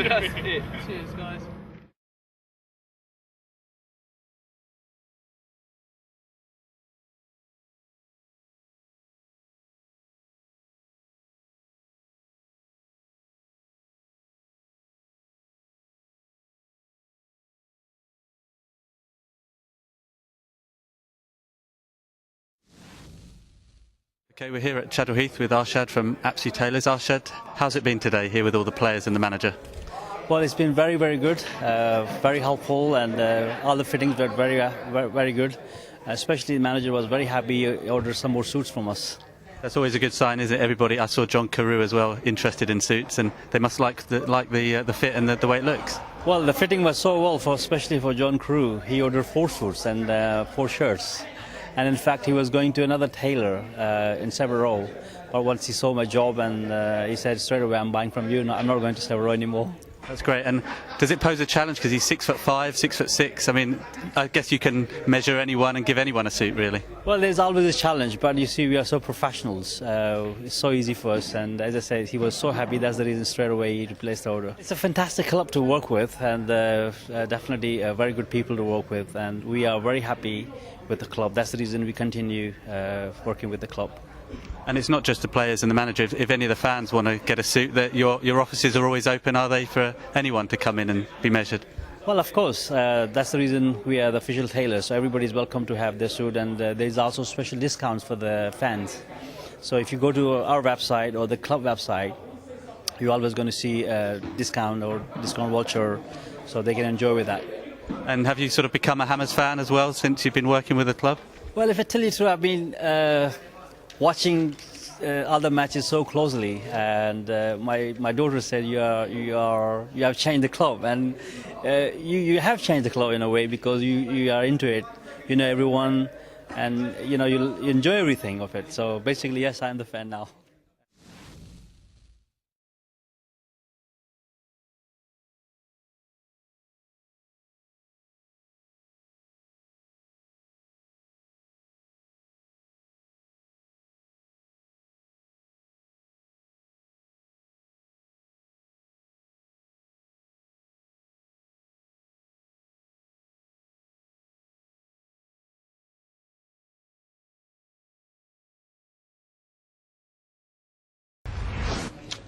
That's it. Cheers, guys. Okay, we're here at Chadwell Heath with Arshad from Apr2013. Arshad, how's it been today here with all the players and the manager? Well, it's been very, very good, very helpful, and all the fittings were very good. Especially the manager was very happy. He ordered some more suits from us. That's always a good sign, isn't it? Everybody, I saw John Carew as well, interested in suits, and they must like the fit and the way it looks. Well, the fitting was so well, especially for John Carew. He ordered 4 suits and 4 shirts. And in fact, he was going to another tailor in Savile Row. But once he saw my job, and he said straight away, "I'm buying from you. I'm not going to Savile Row anymore." That's great. And does it pose a challenge because he's 6'5", 6'6"? I mean, I guess you can measure anyone and give anyone a suit, really. Well, there's always a challenge, but you see, we are so professionals. It's so easy for us, and as I said, he was so happy. That's the reason straight away he replaced the order. It's a fantastic club to work with, and definitely very good people to work with, and we are very happy with the club. That's the reason we continue working with the club. And it's not just the players and the manager. If any of the fans want to get a suit, that your offices are always open, are they, for anyone to come in and be measured? Well, of course. That's the reason we are the official tailors. So everybody's welcome to have their suit, and there's also special discounts for the fans. So if you go to our website or the club website, you're always going to see a discount or discount voucher, so they can enjoy with that. And have you sort of become a Hammers fan as well since you've been working with the club? Well, if I tell you the truth, I've been watching other matches so closely, and my daughter said you have changed the club, and you have changed the club in a way, because you are into it, you know everyone, and you enjoy everything of it. So basically, yes, I'm the fan now.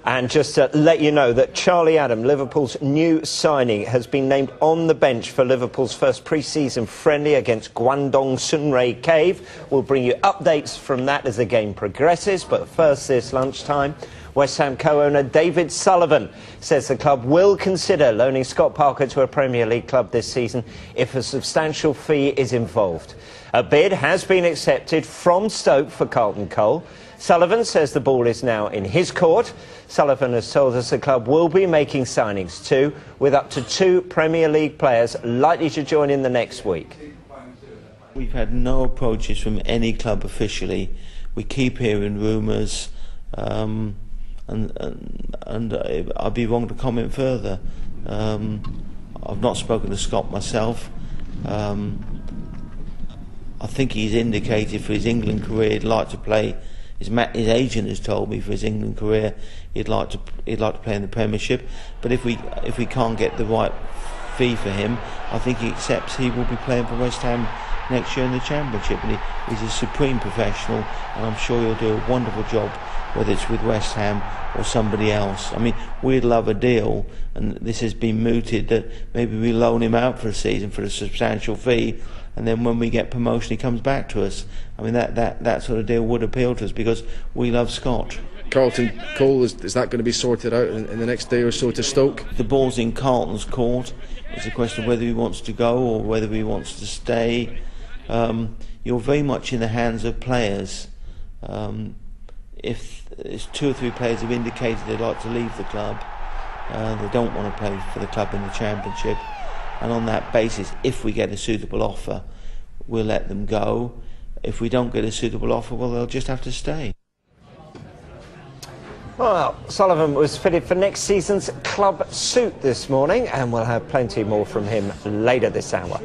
And just to let you know that Charlie Adam, Liverpool's new signing, has been named on the bench for Liverpool's first pre-season friendly against Guangdong Sunray Cave. We'll bring you updates from that as the game progresses. But first, this lunchtime, West Ham co-owner David Sullivan says the club will consider loaning Scott Parker to a Premier League club this season if a substantial fee is involved. A bid has been accepted from Stoke for Carlton Cole. Sullivan says the ball is now in his court. Sullivan has told us the club will be making signings too, with up to 2 Premier League players likely to join in the next week. We've had no approaches from any club officially. We keep hearing rumours, and I'd be wrong to comment further. I've not spoken to Scott myself. I think he's indicated for his England career he'd like to play. His agent has told me for his England career he'd like to play in the Premiership. But if we can't get the right fee for him, I think he accepts he will be playing for West Ham next year in the Championship. And he's a supreme professional, and I'm sure he'll do a wonderful job, whether it's with West Ham or somebody else. I mean, we'd love a deal, and this has been mooted that maybe we loan him out for a season for a substantial fee, and then when we get promotion he comes back to us. I mean, that sort of deal would appeal to us because we love Scott. Carlton Cole, is that going to be sorted out in the next day or so to Stoke? The ball's in Carlton's court. It's a question of whether he wants to go or whether he wants to stay. You're very much in the hands of players. If there's 2 or 3 players have indicated they'd like to leave the club, they don't want to play for the club in the Championship, and on that basis, if we get a suitable offer, we'll let them go. If we don't get a suitable offer, well, they'll just have to stay. Well, Sullivan was fitted for next season's club suit this morning, and we'll have plenty more from him later this hour.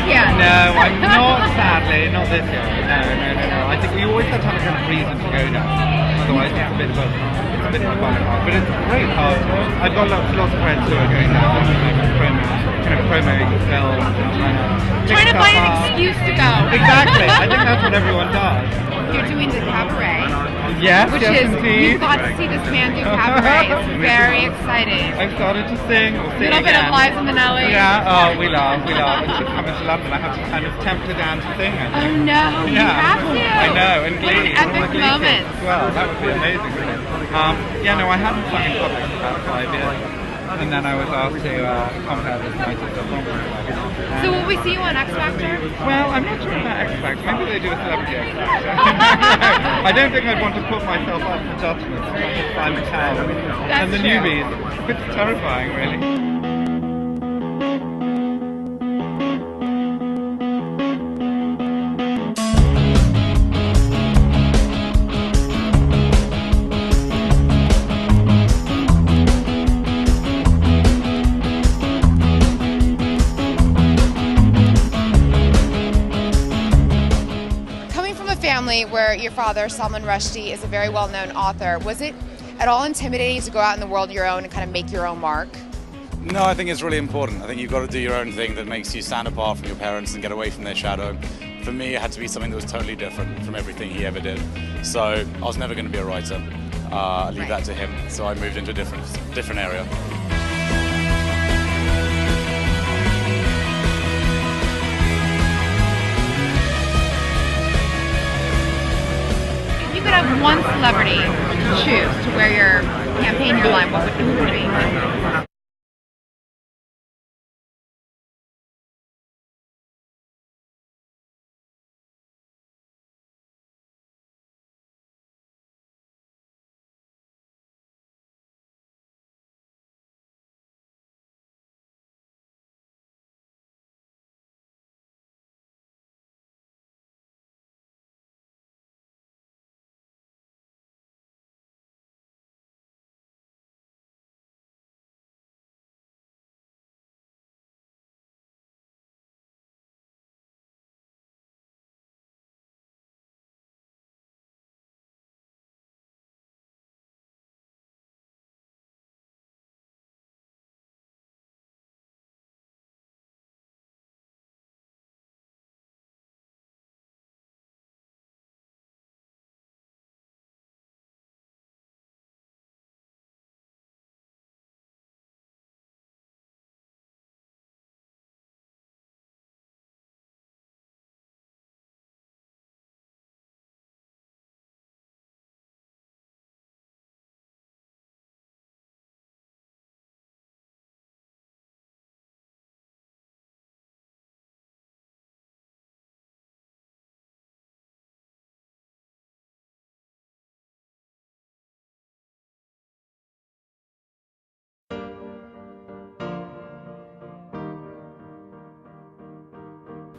yet? No, I'm not, sadly. Not this year. No. I think we always have to have a kind of reason to go down. Otherwise, it's a bit of a bummer. But it's great. I've got lots of friends who are going down. Promo film. Trying to find an excuse to go. Exactly. I think that's what everyone does. You're doing the cabaret. Yes, which yes, is, indeed. you've got to see this man do cabaret. It's very exciting. I've started to sing. We'll sing Little bit of live in the Nelly. Yeah, we love. When she's coming to London, I have to kind of tempt her down to sing. I think. Oh no, you have to. I know, and Glee. Epic moment. Well, that would be amazing, wouldn't it? I hadn't sung in public for about 5 years. And then I was asked to compare this night at the conference. So will we see you on X Factor? Well, I'm not sure about X Factor. Maybe they do a celebrity X Factor. I don't think I'd want to put myself up for judgment with Simon Cowell and the newbies. It's terrifying, really. Where your father, Salman Rushdie, is a very well-known author. Was it at all intimidating to go out in the world your own and kind of make your own mark? No, I think it's really important. I think you've got to do your own thing that makes you stand apart from your parents and get away from their shadow. For me, it had to be something that was totally different from everything he ever did. So I was never going to be a writer. I leave that to him. So I moved into a different area. If you could have one celebrity to choose to wear your campaign your line, who would it be?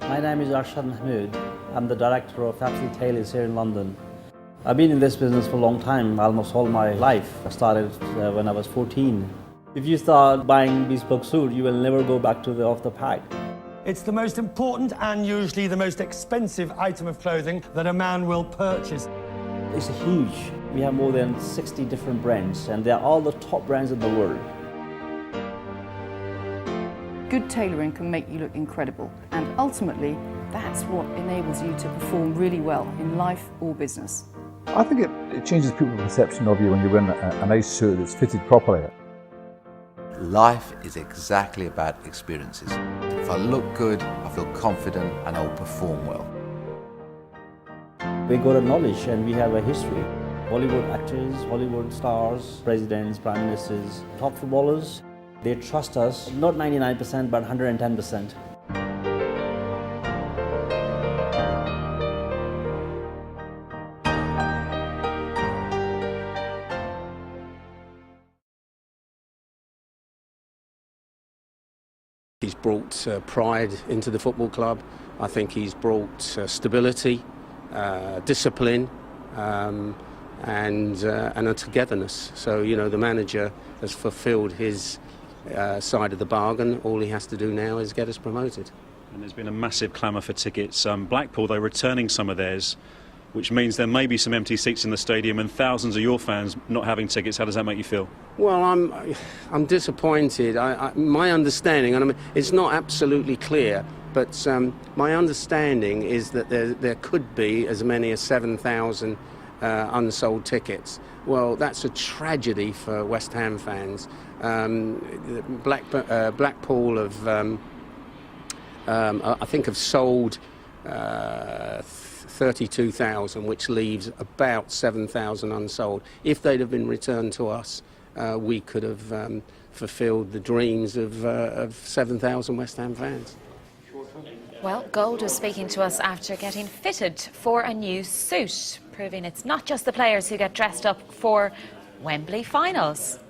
My name is Arshad Mahmood. I'm the director of Apr2013 Tailors here in London. I've been in this business for a long time, almost all my life. I started when I was 14. If you start buying bespoke suit, you will never go back to off the pack. It's the most important and usually the most expensive item of clothing that a man will purchase. It's huge. We have more than 60 different brands, and they're all the top brands in the world. Good tailoring can make you look incredible, and ultimately, that's what enables you to perform really well in life or business. I think it changes people's perception of you when you're wearing a nice suit that's fitted properly. Life is exactly about experiences. If I look good, I feel confident and I'll perform well. We got a knowledge and we have a history. Hollywood actors, Hollywood stars, presidents, prime ministers, top footballers. They trust us, not 99%, but 110%. He's brought pride into the football club. I think he's brought stability, discipline, and a togetherness. So, you know, the manager has fulfilled his side of the bargain. All he has to do now is get us promoted. And there's been a massive clamour for tickets. Blackpool, they're returning some of theirs, which means there may be some empty seats in the stadium and thousands of your fans not having tickets. How does that make you feel? Well, I'm disappointed. My understanding, and it's not absolutely clear, but my understanding is that there could be as many as 7,000 unsold tickets. Well, that's a tragedy for West Ham fans. Blackpool have, I think, have sold 32,000, which leaves about 7,000 unsold. If they'd have been returned to us, we could have fulfilled the dreams of 7,000 West Ham fans. Well, Gold was speaking to us after getting fitted for a new suit, proving it's not just the players who get dressed up for Wembley finals.